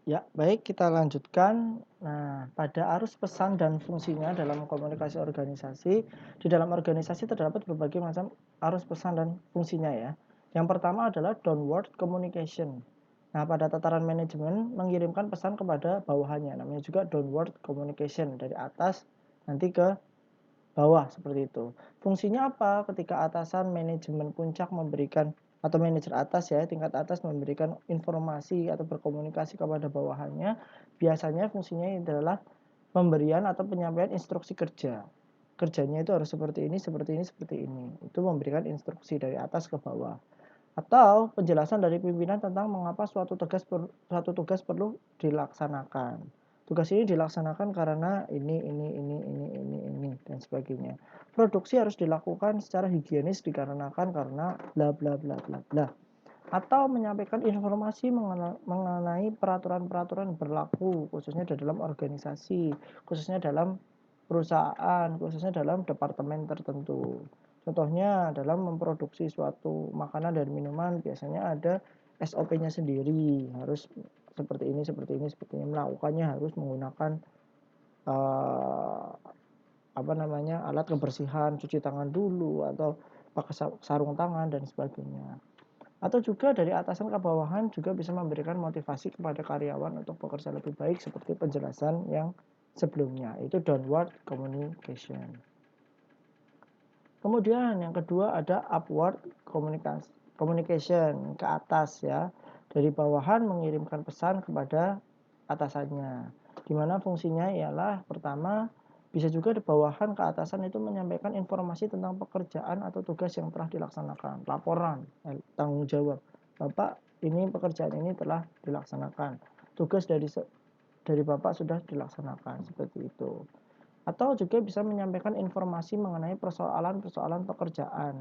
Ya, baik kita lanjutkan. Nah, pada arus pesan dan fungsinya dalam komunikasi organisasi, di dalam organisasi terdapat berbagai macam arus pesan dan fungsinya ya. Yang pertama adalah downward communication. Nah, pada tataran manajemen mengirimkan pesan kepada bawahannya, namanya juga downward communication dari atas nanti ke bawah seperti itu. Fungsinya apa? Ketika atasan manajemen puncak memberikan atau manajer atas ya, tingkat atas memberikan informasi atau berkomunikasi kepada bawahannya, biasanya fungsinya adalah pemberian atau penyampaian instruksi kerja. Kerjanya itu harus seperti ini, seperti ini, seperti ini. Itu memberikan instruksi dari atas ke bawah. Atau penjelasan dari pimpinan tentang mengapa suatu tugas perlu dilaksanakan. Tugas ini dilaksanakan karena ini, dan sebagainya. Produksi harus dilakukan secara higienis dikarenakan karena bla bla bla bla bla. Atau menyampaikan informasi mengenai peraturan-peraturan berlaku, khususnya di dalam organisasi, khususnya dalam perusahaan, khususnya dalam departemen tertentu. Contohnya dalam memproduksi suatu makanan dan minuman biasanya ada SOP-nya sendiri, harus seperti ini, seperti ini, seperti ini. Melakukannya harus menggunakan uh, alat kebersihan, cuci tangan dulu atau pakai sarung tangan dan sebagainya. Atau juga dari atasan ke bawahan juga bisa memberikan motivasi kepada karyawan untuk bekerja lebih baik seperti penjelasan yang sebelumnya. Itu downward communication. Kemudian yang kedua ada upward communication ke atas ya. Dari bawahan mengirimkan pesan kepada atasannya. Di mana fungsinya ialah pertama bisa juga di bawahan ke atasan itu menyampaikan informasi tentang pekerjaan atau tugas yang telah dilaksanakan, laporan, tanggung jawab. Bapak, ini pekerjaan ini telah dilaksanakan. Tugas dari Bapak sudah dilaksanakan seperti itu. Atau juga bisa menyampaikan informasi mengenai persoalan-persoalan pekerjaan,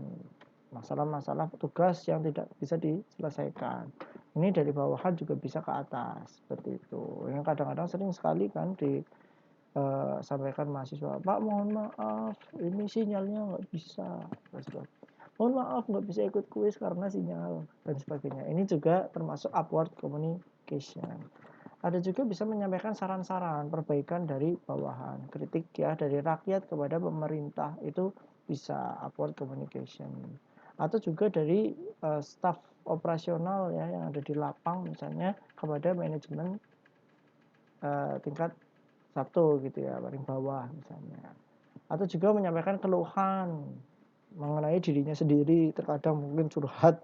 masalah-masalah tugas yang tidak bisa diselesaikan. Ini dari bawahan juga bisa ke atas, seperti itu. Yang kadang-kadang sering sekali kan disampaikan mahasiswa, Pak mohon maaf, ini sinyalnya nggak bisa. Mohon maaf nggak bisa ikut kuis karena sinyal dan sebagainya. Ini juga termasuk upward communication. Ada juga bisa menyampaikan saran-saran perbaikan dari bawahan, kritik ya dari rakyat kepada pemerintah itu bisa upward communication. Atau juga dari staf operasional ya yang ada di lapang misalnya kepada manajemen tingkat satu gitu ya, paling bawah misalnya. Atau juga menyampaikan keluhan mengenai dirinya sendiri, terkadang mungkin curhat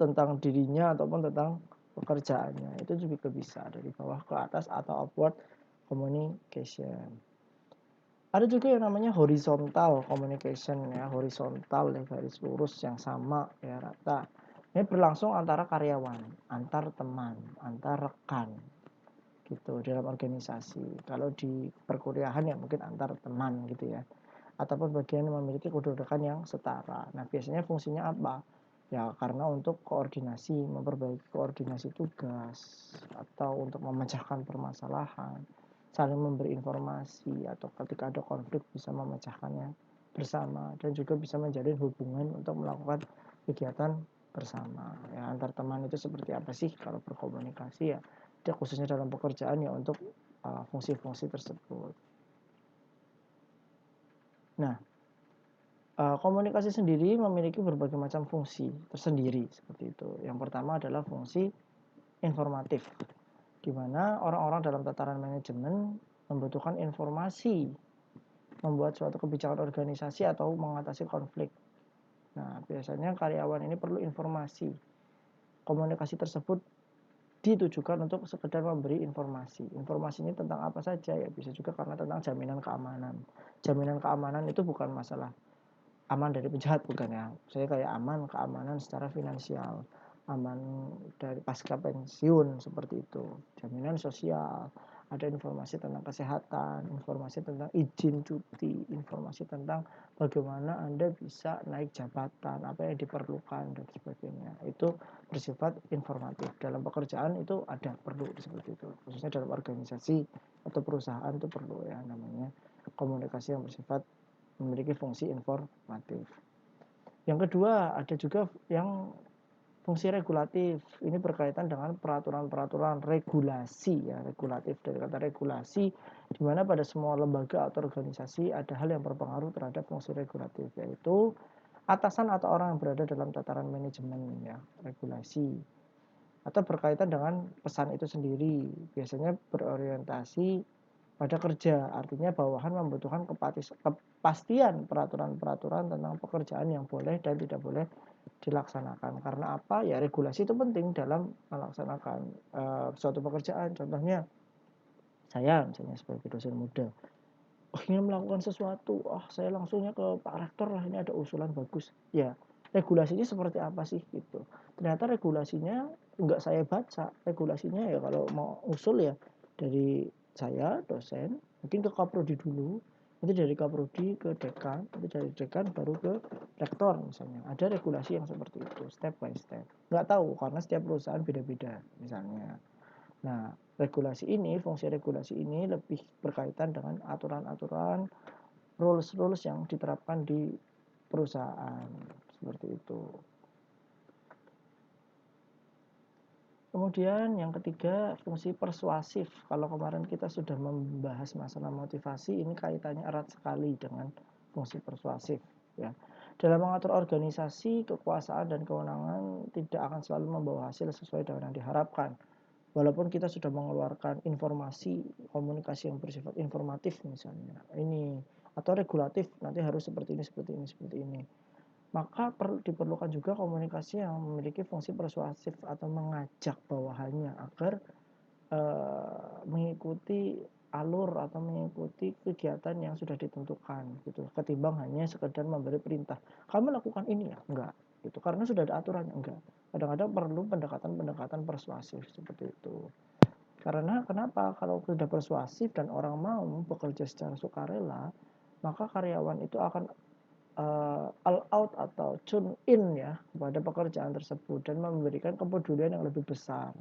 tentang dirinya ataupun tentang pekerjaannya. Itu juga bisa dari bawah ke atas atau upward communication. Ada juga yang namanya horizontal communication ya, horizontal ya, garis lurus yang sama ya, rata. Ini berlangsung antara karyawan, antar teman, antar rekan gitu dalam organisasi. Kalau di perkuliahan ya mungkin antar teman gitu ya. Ataupun bagian yang memiliki kedudukan yang setara. Nah, biasanya fungsinya apa? Ya, karena untuk koordinasi, memperbaiki koordinasi tugas, atau untuk memecahkan permasalahan, saling memberi informasi, atau ketika ada konflik bisa memecahkannya bersama, dan juga bisa menjalin hubungan untuk melakukan kegiatan bersama. Ya, antar teman itu seperti apa sih kalau berkomunikasi ya? Khususnya dalam pekerjaan ya untuk fungsi-fungsi tersebut. Nah, komunikasi sendiri memiliki berbagai macam fungsi tersendiri seperti itu. Yang pertama adalah fungsi informatif, di mana orang-orang dalam tataran manajemen membutuhkan informasi, membuat suatu kebijakan organisasi atau mengatasi konflik. Nah, biasanya karyawan ini perlu informasi. Komunikasi tersebut ditujukan untuk sekedar memberi informasi. Informasi ini tentang apa saja ya, bisa juga karena tentang jaminan keamanan. Jaminan keamanan itu bukan masalah aman dari penjahat, bukan ya, saya kayak aman keamanan secara finansial, aman dari pasca pensiun seperti itu, jaminan sosial, ada informasi tentang kesehatan, informasi tentang izin cuti, informasi tentang bagaimana Anda bisa naik jabatan, apa yang diperlukan dan sebagainya. Itu bersifat informatif. Dalam pekerjaan itu ada perlu seperti itu, khususnya dalam organisasi atau perusahaan itu perlu ya, namanya komunikasi yang bersifat memiliki fungsi informatif. Yang kedua, ada juga yang Fungsi regulatif ini berkaitan dengan peraturan-peraturan regulasi ya, regulatif dari kata regulasi, di mana pada semua lembaga atau organisasi ada hal yang berpengaruh terhadap fungsi regulatif, yaitu atasan atau orang yang berada dalam tataran manajemen ya, regulasi, atau berkaitan dengan pesan itu sendiri, biasanya berorientasi pada kerja, artinya bawahan membutuhkan kepastian peraturan-peraturan tentang pekerjaan yang boleh dan tidak boleh dilaksanakan. Karena apa? Ya regulasi itu penting dalam melaksanakan suatu pekerjaan. Contohnya saya misalnya sebagai dosen muda, ingin melakukan sesuatu, saya langsungnya ke Pak Rektor lah, ini ada usulan bagus. Ya, regulasinya seperti apa sih gitu. Ternyata regulasinya enggak saya baca. Regulasinya ya kalau mau usul ya dari saya dosen, mungkin ke kaprodi dulu, nanti dari kaprodi ke dekan, nanti dari dekan baru ke rektor misalnya. Ada regulasi yang seperti itu, step by step. Nggak tahu karena setiap perusahaan beda-beda misalnya. Nah, fungsi regulasi ini lebih berkaitan dengan aturan-aturan, rules-rules yang diterapkan di perusahaan seperti itu. Kemudian yang ketiga, fungsi persuasif. Kalau kemarin kita sudah membahas masalah motivasi, ini kaitannya erat sekali dengan fungsi persuasif ya. Dalam mengatur organisasi, kekuasaan dan kewenangan tidak akan selalu membawa hasil sesuai dengan yang diharapkan. Walaupun kita sudah mengeluarkan informasi, komunikasi yang bersifat informatif misalnya, ini atau regulatif, nanti harus seperti ini, seperti ini, seperti ini. Maka diperlukan juga komunikasi yang memiliki fungsi persuasif atau mengajak bawahannya agar mengikuti alur atau mengikuti kegiatan yang sudah ditentukan gitu, ketimbang hanya sekedar memberi perintah kamu lakukan ini ya, enggak gitu, karena sudah ada aturannya, enggak. Kadang-kadang perlu pendekatan-pendekatan persuasif seperti itu. Karena kenapa? Kalau sudah persuasif dan orang mau bekerja secara sukarela, maka karyawan itu akan all out atau tune in ya kepada pekerjaan tersebut dan memberikan kepedulian yang lebih besar.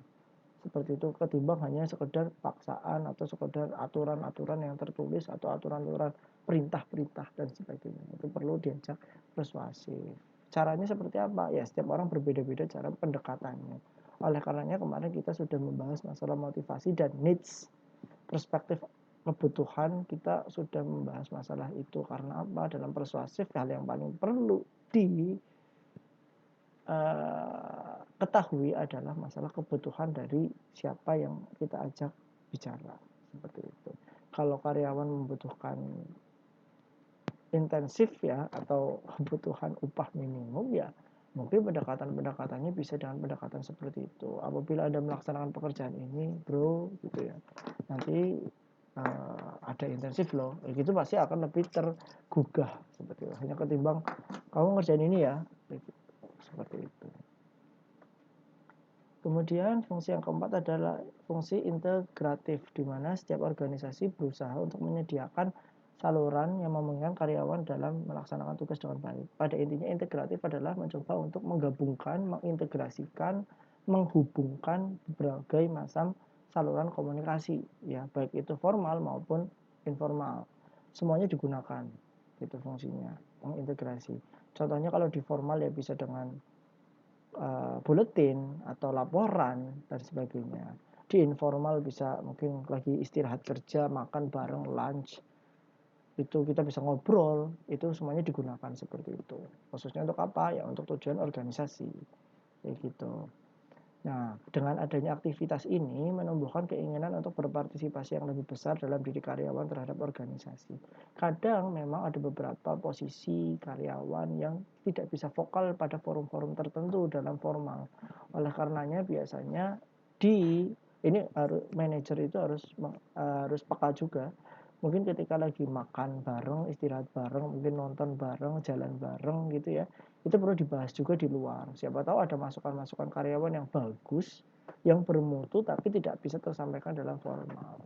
Seperti itu ketimbang hanya sekedar paksaan atau sekedar aturan-aturan yang tertulis atau aturan-aturan perintah-perintah dan sebagainya. Itu perlu diajak persuasif. Caranya seperti apa? Ya setiap orang berbeda-beda cara pendekatannya. Oleh karenanya kemarin kita sudah membahas masalah motivasi dan needs, perspektif kebutuhan, kita sudah membahas masalah itu. Karena apa? Dalam persuasif hal yang paling perlu ketahui adalah masalah kebutuhan dari siapa yang kita ajak bicara, seperti itu. Kalau karyawan membutuhkan intensif ya atau kebutuhan upah minimum, ya mungkin pendekatan-pendekatannya bisa dengan pendekatan seperti itu. Apabila Anda melaksanakan pekerjaan ini bro gitu ya, nanti ada intensif loh, gitu pasti akan lebih tergugah seperti itu. Hanya ketimbang kamu ngerjain ini ya gitu. Seperti itu. Kemudian fungsi yang keempat adalah fungsi integratif, di mana setiap organisasi berusaha untuk menyediakan saluran yang memungkinkan karyawan dalam melaksanakan tugas dengan baik. Pada intinya integratif adalah mencoba untuk menggabungkan, mengintegrasikan, menghubungkan berbagai macam saluran komunikasi, ya baik itu formal maupun informal. Semuanya digunakan, itu fungsinya, mengintegrasi. Contohnya kalau di formal ya bisa dengan buletin atau laporan dan sebagainya. Di informal bisa mungkin lagi istirahat kerja, makan bareng, lunch, itu kita bisa ngobrol, itu semuanya digunakan seperti itu. Khususnya untuk apa? Ya untuk tujuan organisasi, kayak gitu. Nah, dengan adanya aktivitas ini menumbuhkan keinginan untuk berpartisipasi yang lebih besar dalam diri karyawan terhadap organisasi. Kadang memang ada beberapa posisi karyawan yang tidak bisa vokal pada forum-forum tertentu dalam formal. Oleh karenanya biasanya ini manajer itu harus peka juga. Mungkin ketika lagi makan bareng, istirahat bareng, mungkin nonton bareng, jalan bareng gitu ya, itu perlu dibahas juga di luar. Siapa tahu ada masukan-masukan karyawan yang bagus, yang bermutu tapi tidak bisa tersampaikan dalam formal.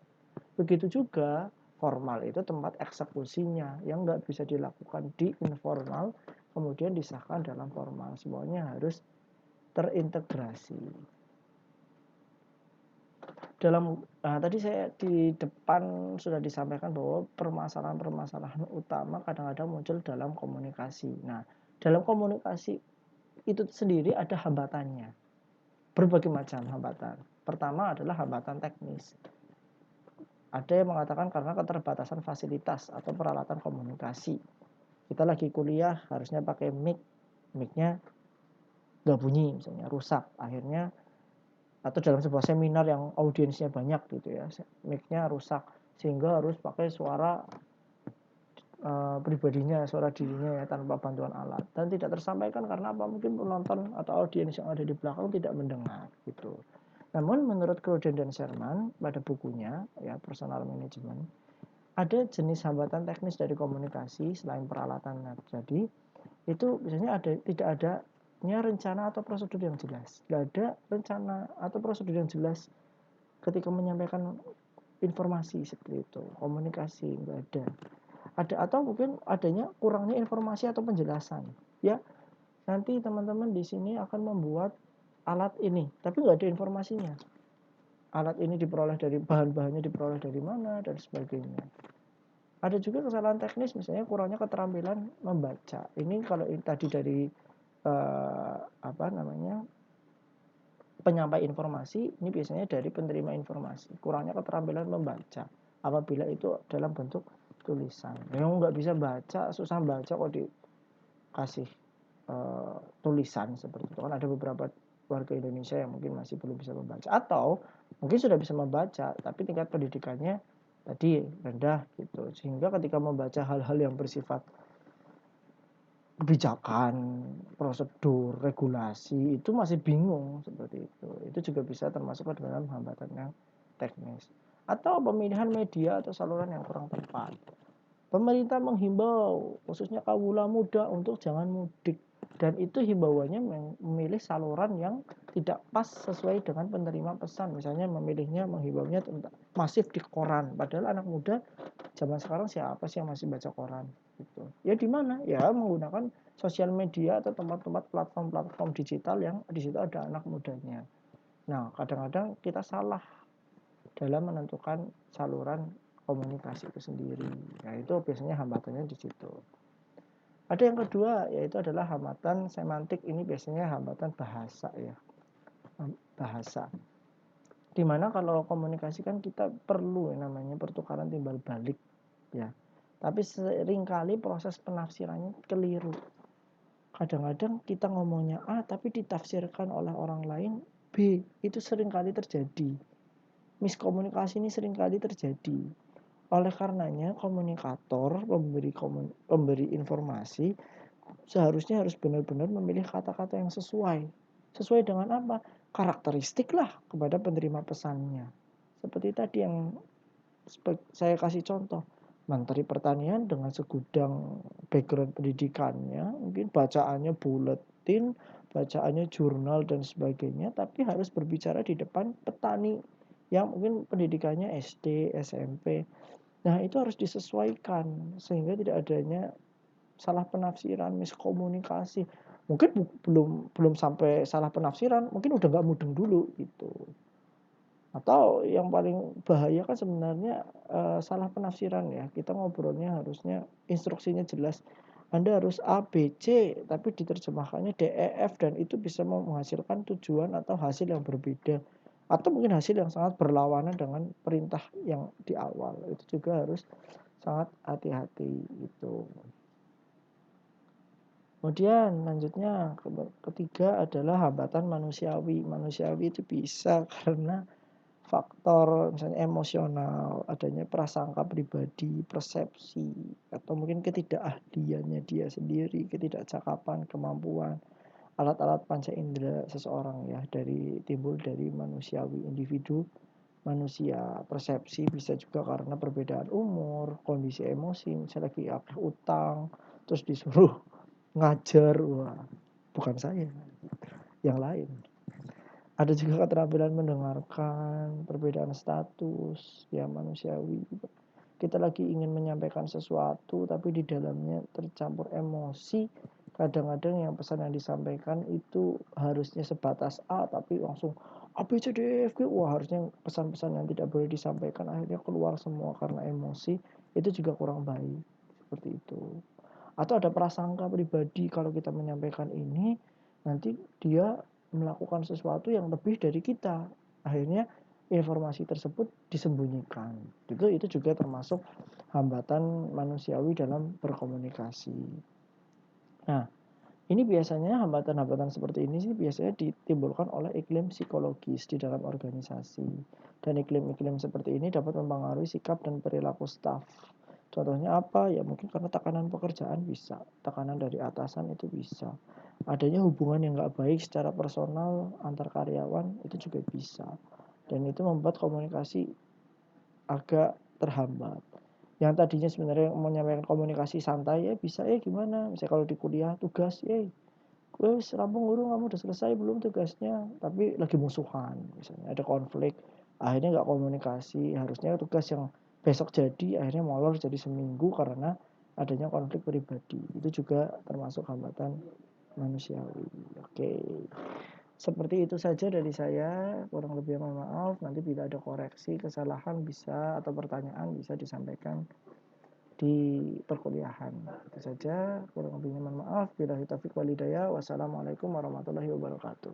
Begitu juga formal itu tempat eksekusinya yang nggak bisa dilakukan di informal, kemudian disahkan dalam formal. Semuanya harus terintegrasi. Tadi saya di depan sudah disampaikan bahwa permasalahan-permasalahan utama kadang-kadang muncul dalam komunikasi. Nah, dalam komunikasi itu sendiri ada hambatannya, berbagai macam hambatan. Pertama adalah hambatan teknis. Ada yang mengatakan karena keterbatasan fasilitas atau peralatan komunikasi. Kita lagi kuliah harusnya pakai mic-nya nggak bunyi misalnya, rusak. Akhirnya atau dalam sebuah seminar yang audiensnya banyak gitu ya, mic-nya rusak sehingga harus pakai suara pribadinya, suara dirinya ya, tanpa bantuan alat, dan tidak tersampaikan karena apa, mungkin penonton atau audiens yang ada di belakang tidak mendengar gitu. Namun menurut Crowden dan Sherman pada bukunya ya Personal Management, ada jenis hambatan teknis dari komunikasi selain peralatan. Jadi itu biasanya tidak adanya rencana atau prosedur yang jelas. Nggak ada rencana atau prosedur yang jelas ketika menyampaikan informasi seperti itu, komunikasi nggak ada. Atau mungkin adanya kurangnya informasi atau penjelasan. Ya, nanti teman-teman di sini akan membuat alat ini, tapi nggak ada informasinya. Alat ini diperoleh dari bahan-bahannya, diperoleh dari mana dan sebagainya. Ada juga kesalahan teknis, misalnya kurangnya keterampilan membaca. Ini kalau tadi dari penyampai informasi, ini biasanya dari penerima informasi. Kurangnya keterampilan membaca apabila itu dalam bentuk tulisan. Yang nggak bisa baca, susah baca kok dikasih tulisan seperti itu. Kan ada beberapa warga Indonesia yang mungkin masih belum bisa membaca, atau mungkin sudah bisa membaca tapi tingkat pendidikannya tadi rendah gitu, sehingga ketika membaca hal-hal yang bersifat kebijakan, prosedur, regulasi itu masih bingung seperti itu. Itu juga bisa termasuk ke dalam hambatan yang teknis. Atau pemilihan media atau saluran yang kurang tepat. Pemerintah menghimbau khususnya kawula muda untuk jangan mudik, dan itu himbauannya memilih saluran yang tidak pas sesuai dengan penerima pesan. Misalnya menghimbaunya masif di koran, padahal anak muda zaman sekarang siapa sih yang masih baca koran gitu. Ya di mana? Ya menggunakan sosial media atau tempat-tempat platform digital yang di situ ada anak mudanya. Nah, kadang-kadang kita salah dalam menentukan saluran komunikasi itu sendiri. Nah, itu biasanya hambatannya di situ. Ada yang kedua, yaitu adalah hambatan semantik. Ini biasanya hambatan bahasa ya. Bahasa. Dimana kalau komunikasi kan kita perlu namanya pertukaran timbal balik ya. Tapi seringkali proses penafsirannya keliru. Kadang-kadang kita ngomongnya A tapi ditafsirkan oleh orang lain B. Itu seringkali terjadi. Miskomunikasi ini seringkali terjadi. Oleh karenanya komunikator, pemberi informasi seharusnya harus benar-benar memilih kata-kata yang sesuai. Sesuai dengan apa? Karakteristik lah kepada penerima pesannya. Seperti tadi yang saya kasih contoh. Menteri Pertanian dengan segudang background pendidikannya, mungkin bacaannya buletin, bacaannya jurnal dan sebagainya, tapi harus berbicara di depan petani yang mungkin pendidikannya SD, SMP. Nah, itu harus disesuaikan sehingga tidak adanya salah penafsiran, miskomunikasi. Mungkin belum sampai salah penafsiran, mungkin udah nggak mudeng dulu gitu. Atau yang paling bahaya kan sebenarnya salah penafsiran ya. Kita ngobrolnya harusnya instruksinya jelas. Anda harus A, B, C, tapi diterjemahkannya D, E, F, dan itu bisa menghasilkan tujuan atau hasil yang berbeda. Atau mungkin hasil yang sangat berlawanan dengan perintah yang di awal. Itu juga harus sangat hati-hati gitu. Kemudian lanjutnya ketiga adalah hambatan manusiawi. Manusiawi itu bisa karena faktor misalnya emosional, adanya prasangka pribadi, persepsi, atau mungkin ketidakahliannya dia sendiri, ketidakcakapan, kemampuan, alat-alat panca indera seseorang ya, timbul dari manusiawi, individu manusia. Persepsi bisa juga karena perbedaan umur, kondisi emosi, misalnya lagi utang, terus disuruh ngajar, wah bukan saya, yang lain. Ada juga keterampilan mendengarkan, perbedaan status, ya manusiawi. Kita lagi ingin menyampaikan sesuatu, tapi di dalamnya tercampur emosi. Kadang-kadang yang pesan yang disampaikan itu harusnya sebatas A, tapi langsung A, B, C, D, E, F, G. Wah, harusnya pesan-pesan yang tidak boleh disampaikan akhirnya keluar semua karena emosi. Itu juga kurang baik, seperti itu. Atau ada prasangka pribadi kalau kita menyampaikan ini, nanti dia melakukan sesuatu yang lebih dari kita. Akhirnya informasi tersebut disembunyikan. Itu juga termasuk hambatan manusiawi dalam berkomunikasi. Nah, ini biasanya hambatan-hambatan seperti ini sih biasanya ditimbulkan oleh iklim psikologis di dalam organisasi. Dan iklim-iklim seperti ini dapat mempengaruhi sikap dan perilaku staf. Contohnya apa? Ya mungkin karena tekanan pekerjaan bisa, tekanan dari atasan itu bisa. Adanya hubungan yang nggak baik secara personal antar karyawan itu juga bisa. Dan itu membuat komunikasi agak terhambat. Yang tadinya sebenarnya menyampaikan komunikasi santai, ya bisa, gimana? Misalnya kalau di kuliah tugas, wes rampung urung, kamu udah selesai belum tugasnya? Tapi lagi musuhan, misalnya ada konflik, akhirnya nggak komunikasi. Harusnya tugas yang besok jadi, akhirnya molor jadi seminggu karena adanya konflik pribadi. Itu juga termasuk hambatan manusiawi. Oke, seperti itu saja dari saya. Kurang lebih mohon maaf. Nanti bila ada koreksi, kesalahan bisa atau pertanyaan bisa disampaikan di perkuliahan. Itu saja, kurang lebihnya mohon maaf. Billahi taufiq walhidayah. Wassalamualaikum warahmatullahi wabarakatuh.